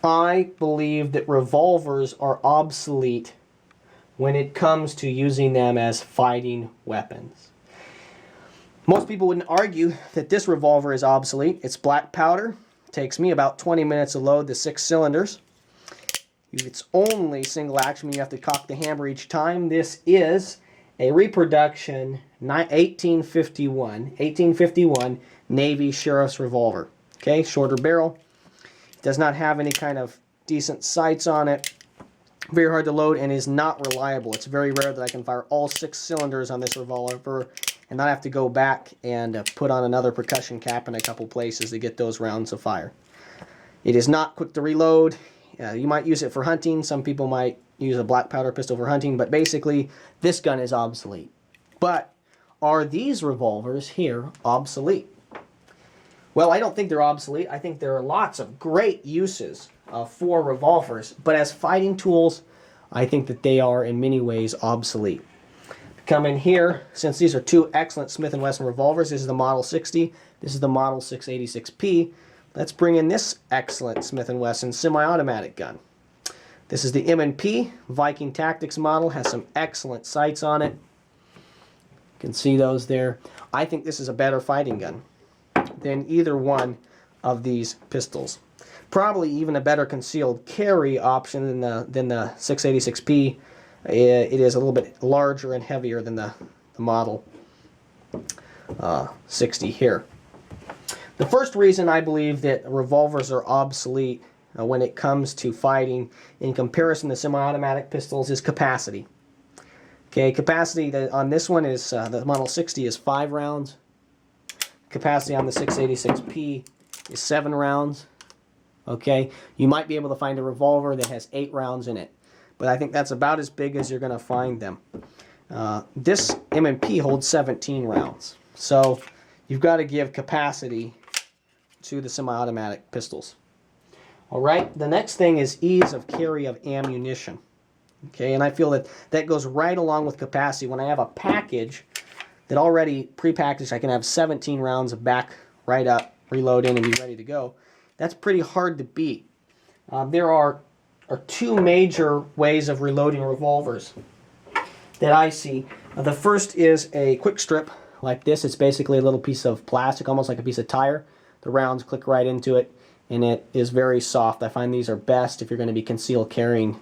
I believe that revolvers are obsolete when it comes to using them as fighting weapons. Most people wouldn't argue that this revolver is obsolete. It's black powder. It takes me about 20 minutes to load the 6 cylinders. It's only single action. You have to cock the hammer each time. This is a reproduction 1851 Navy Sheriff's revolver. Okay, shorter barrel. Does not have any kind of decent sights on it. Very hard to load and is not reliable. It's very rare that I can fire all 6 cylinders on this revolver and not have to go back and put on another percussion cap in a couple places to get those rounds to fire. It is not quick to reload. You might use it for hunting. Some people might use a black powder pistol for hunting, but basically this gun is obsolete. But are these revolvers here obsolete? Well, I don't think they're obsolete. I think there are lots of great uses for revolvers, but as fighting tools, I think that they are in many ways obsolete. Come in here, since these are two excellent Smith & Wesson revolvers. This is the Model 60, this is the Model 686P. Let's bring in this excellent Smith & Wesson semi-automatic gun. This is the M&P Viking Tactics model, has some excellent sights on it. You can see those there. I think this is a better fighting gun than either one of these pistols. Probably even a better concealed carry option than the 686P. It is a little bit larger and heavier than the Model 60 here. The first reason I believe that revolvers are obsolete when it comes to fighting in comparison to semi-automatic pistols is capacity. Okay, capacity on this one is, the Model 60 is 5 rounds. Capacity on the 686P is 7 rounds. Okay, you might be able to find a revolver that has 8 rounds in it, but I think that's about as big as you're going to find them. This M&P holds 17 rounds, so you've got to give capacity to the semi-automatic pistols. All right, the next thing is ease of carry of ammunition. Okay, and I feel that that goes right along with capacity. When I have a package that already prepackaged, I can have 17 rounds of back right up, reload in, and be ready to go. That's pretty hard to beat. There are 2 major ways of reloading revolvers that I see. The first is a quick strip like this. It's basically a little piece of plastic, almost like a piece of tire. The rounds click right into it, and it is very soft. I find these are best if you're going to be concealed carrying,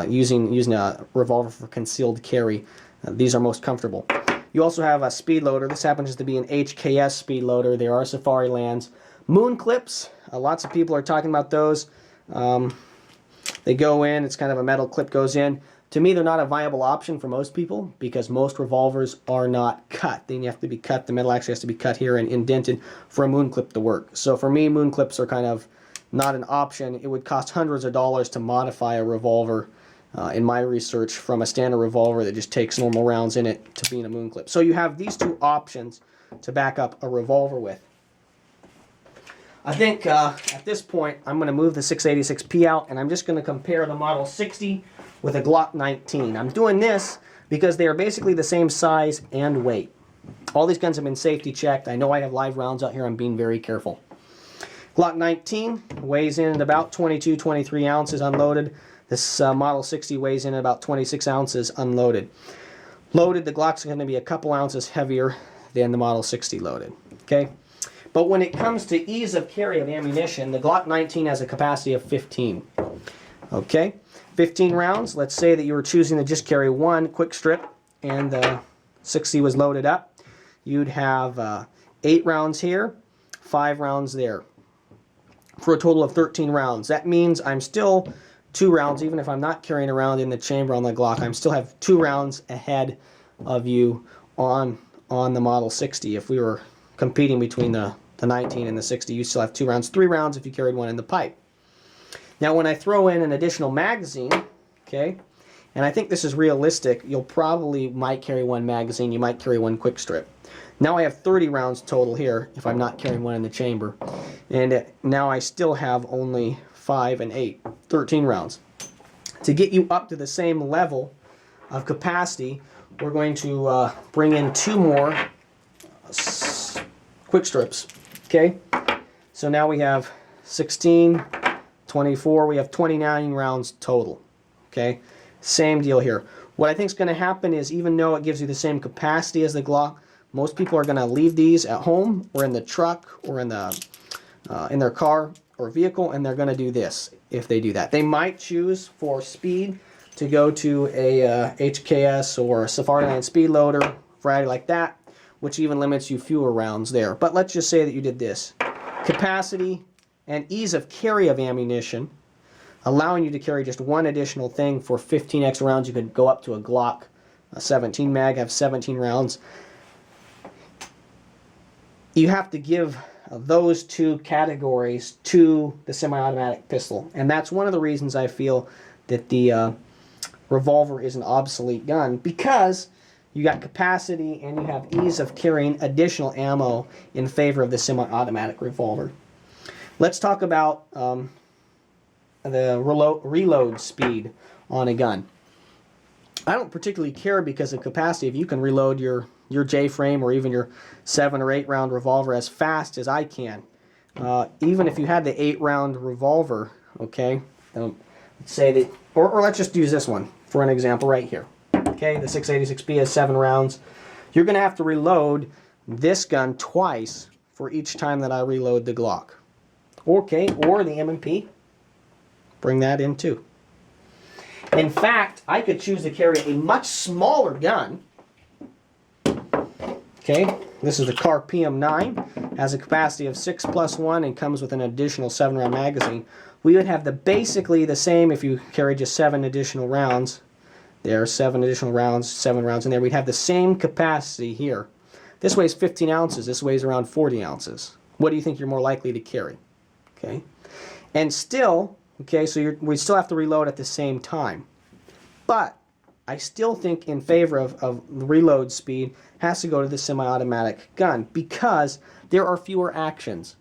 using a revolver for concealed carry. These are most comfortable. You also have a speed loader. This happens to be an HKS speed loader. There are Safari Lands. Moon clips, lots of people are talking about those. They go in, it's kind of a metal clip goes in. To me, they're not a viable option for most people because most revolvers are not cut. They have to be cut. The metal actually has to be cut here and indented for a moon clip to work. So for me, moon clips are kind of not an option. It would cost hundreds of dollars to modify a revolver, in my research, from a standard revolver that just takes normal rounds in it to being a moon clip. So you have these 2 options to back up a revolver with. I think at this point I'm going to move the 686P out and I'm just going to compare the Model 60 with a Glock 19. I'm doing this because they are basically the same size and weight. All these guns have been safety checked. I know I have live rounds out here. I'm being very careful. Glock 19 weighs in at about 22, 23 ounces unloaded. This Model 60 weighs in at about 26 ounces unloaded. Loaded, the Glock's going to be a couple ounces heavier than the Model 60 loaded. Okay? But when it comes to ease of carry of ammunition, the Glock 19 has a capacity of 15. Okay? 15 rounds. Let's say that you were choosing to just carry 1 quick strip and the 60 was loaded up. You'd have 8 rounds here, 5 rounds there, for a total of 13 rounds. That means I'm still 2 rounds, even if I'm not carrying around in the chamber on the Glock, I still have 2 rounds ahead of you on the Model 60. If we were competing between the 19 and the 60, you still have 2 rounds, 3 rounds if you carried 1 in the pipe. Now when I throw in an additional magazine, okay, and I think this is realistic, you'll probably might carry 1 magazine, you might carry 1 quick strip. Now I have 30 rounds total here if I'm not carrying 1 in the chamber. And now I still have only 5 and 8, 13 rounds. To get you up to the same level of capacity, we're going to bring in 2 more quick strips. Okay? So now we have 16, 24, we have 29 rounds total. Okay, same deal here. What I think is going to happen is, even though it gives you the same capacity as the Glock, most people are going to leave these at home or in the truck or in their car or vehicle, and they're going to do this. If they do that, they might choose for speed to go to a HKS or a Safariland speed loader, variety like that, which even limits you fewer rounds there. But let's just say that you did this. Capacity and ease of carry of ammunition, allowing you to carry just one additional thing for 15 extra rounds. You could go up to a Glock 17 mag, have 17 rounds. You have to give those two categories to the semi-automatic pistol, and that's one of the reasons I feel that the Revolver is an obsolete gun, because you got capacity and you have ease of carrying additional ammo in favor of the semi-automatic revolver. Let's talk about the reload speed on a gun. I don't particularly care because of capacity. If you can reload your J-frame or even your 7 or 8 round revolver as fast as I can, even if you had the 8 round revolver, okay, let's say that, or let's just use this one for an example right here. Okay, the 686B has 7 rounds. You're going to have to reload this gun twice for each time that I reload the Glock. Okay, or the M&P. Bring that in too. In fact, I could choose to carry a much smaller gun. Okay, this is the Car PM9. Has a capacity of 6+1 and comes with an additional 7 round magazine. We would have basically the same if you carry just 7 additional rounds. There are 7 additional rounds, 7 rounds in there. We'd have the same capacity here. This weighs 15 ounces. This weighs around 40 ounces. What do you think you're more likely to carry? Okay, and still, okay, so we still have to reload at the same time. But I still think in favor of reload speed has to go to the semi-automatic gun, because there are fewer actions.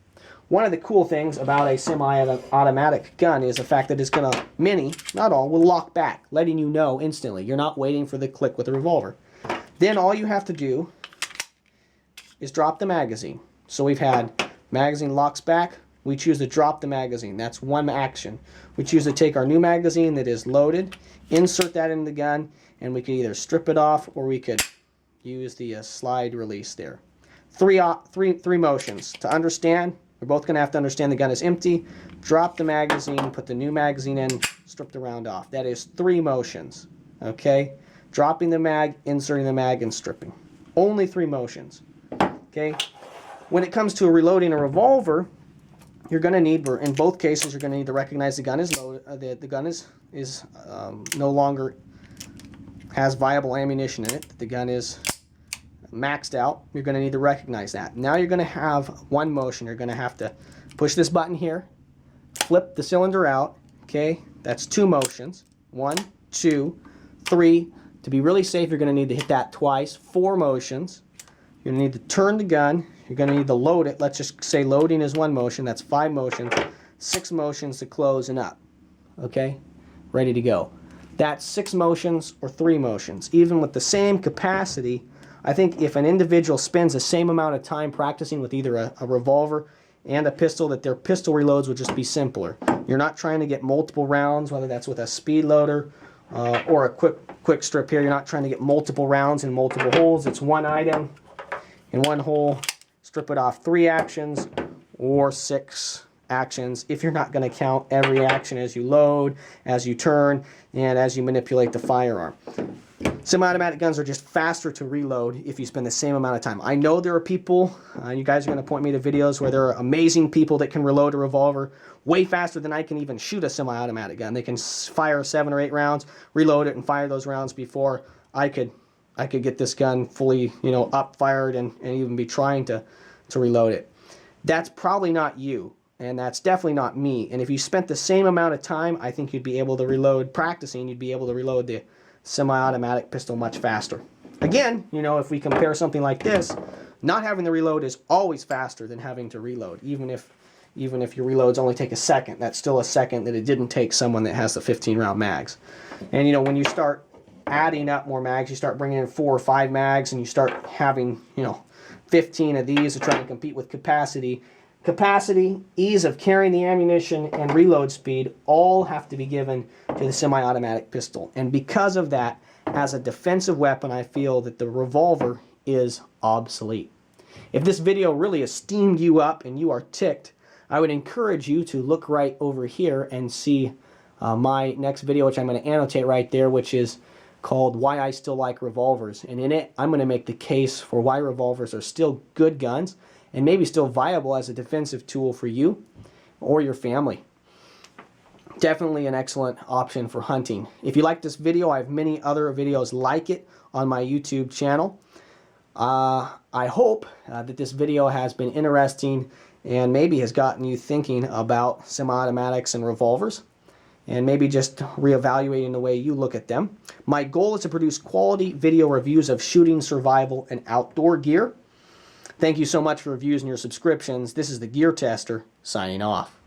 One of the cool things about a semi-automatic gun is the fact that it's going to, many, not all, will lock back, letting you know instantly. You're not waiting for the click with the revolver. Then all you have to do is drop the magazine. So we've had magazine locks back. We choose to drop the magazine. That's one action. We choose to take our new magazine that is loaded, insert that in the gun, and we can either strip it off or we could use the slide release there. Three motions. To understand, we're both going to have to understand the gun is empty, drop the magazine, put the new magazine in, strip the round off. That is 3 motions. Okay? Dropping the mag, inserting the mag, and stripping. Only 3 motions. Okay? When it comes to reloading a revolver, you're going to need, in both cases, you're going to need to recognize the gun is loaded, the gun is no longer has viable ammunition in it. The gun is maxed out. You're going to need to recognize that. Now you're going to have one motion. You're going to have to push this button here, flip the cylinder out. Okay, that's 2 motions. 1, 2, 3. To be really safe, you're going to need to hit that twice. 4 motions. You're going to need to turn the gun. You're going to need to load it. Let's just say loading is 1 motion. That's 5 motions. 6 motions to close and up. Okay, ready to go. That's 6 motions or 3 motions. Even with the same capacity, I think if an individual spends the same amount of time practicing with either a revolver and a pistol, that their pistol reloads would just be simpler. You're not trying to get multiple rounds, whether that's with a speed loader or a quick strip here. You're not trying to get multiple rounds in multiple holes. It's one item in one hole. Strip it off 3 actions or 6 actions if you're not going to count every action as you load, as you turn, and as you manipulate the firearm. Semi-automatic guns are just faster to reload if you spend the same amount of time. I know there are people, you guys are going to point me to videos where there are amazing people that can reload a revolver way faster than I can even shoot a semi-automatic gun. They can fire 7 or 8 rounds, reload it, and fire those rounds before I could get this gun fully, up fired and even be trying to reload it. That's probably not you, and that's definitely not me. And if you spent the same amount of time, I think you'd be able to reload, practicing, you'd be able to reload the semi-automatic pistol much faster. Again, if we compare something like this, not having the reload is always faster than having to reload. Even if your reloads only take a second, that's still a second that it didn't take someone that has the 15 round mags. And when you start adding up more mags, you start bringing in 4 or 5 mags, and you start having 15 of these to try and compete with capacity, capacity, ease of carrying the ammunition, and reload speed all have to be given to the semi-automatic pistol. And because of that, as a defensive weapon, I feel that the revolver is obsolete. If this video really has steamed you up and you are ticked, I would encourage you to look right over here and see my next video, which I'm going to annotate right there, which is called Why I Still Like Revolvers. And in it, I'm going to make the case for why revolvers are still good guns and maybe still viable as a defensive tool for you or your family. Definitely an excellent option for hunting. If you like this video, I have many other videos like it on my YouTube channel. I hope that this video has been interesting and maybe has gotten you thinking about semi-automatics and revolvers, and maybe just reevaluating the way you look at them. My goal is to produce quality video reviews of shooting, survival, and outdoor gear. Thank you so much for your views and your subscriptions. This is the Gear Tester, signing off.